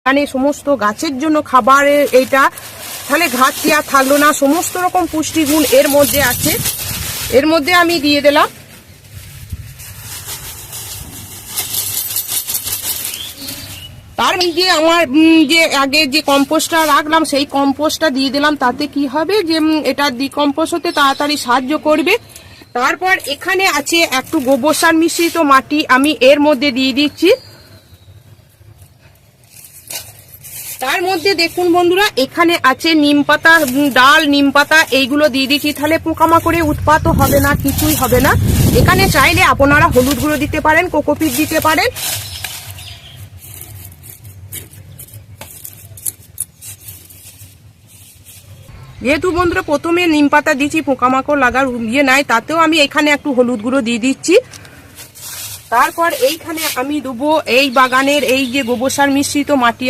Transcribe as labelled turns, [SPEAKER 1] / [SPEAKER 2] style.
[SPEAKER 1] মানে সমস্ত গাছের জন্য খাবারের এটা, তাহলে ঘাটতি আর থাকলো না। সমস্ত রকম পুষ্টিগুণ এর মধ্যে আছে। এর মধ্যে আমি দিয়ে দিলাম তার মধ্যে আমার যে আগে যে কম্পোস্টটা রাখলাম সেই কম্পোস্টটা দিয়ে দিলাম। তাতে কি হবে যে এটা ডিকম্পোজ হতে তাড়াতাড়ি সাহায্য করবে। তারপর এখানে আছে একটু গোবর সার মিশ্রিত মাটি, আমি এর মধ্যে দিয়ে দিচ্ছি। তার মধ্যে দেখুন বন্ধুরা, এখানে আছে নিম পাতা, ডাল, নিম পাতা, এইগুলো দিয়ে দিচ্ছি। তাহলে পোকামাকড়ে উৎপাতও হবে না, কিছুই হবে না। এখানে চাইলে আপনারা হলুদ গুঁড়ো দিতে পারেন, কোকোপিট দিতে পারেন। যেহেতু বন্ধুরা প্রথমে নিম পাতা দিচ্ছি, পোকামাকড় লাগার ইয়ে নাই, তাতেও আমি এখানে একটু হলুদ গুঁড়ো দিয়ে দিচ্ছি। তারপর এইখানে আমি দেবো এই বাগানের এই যে গোবর সার মিশ্রিত মাটি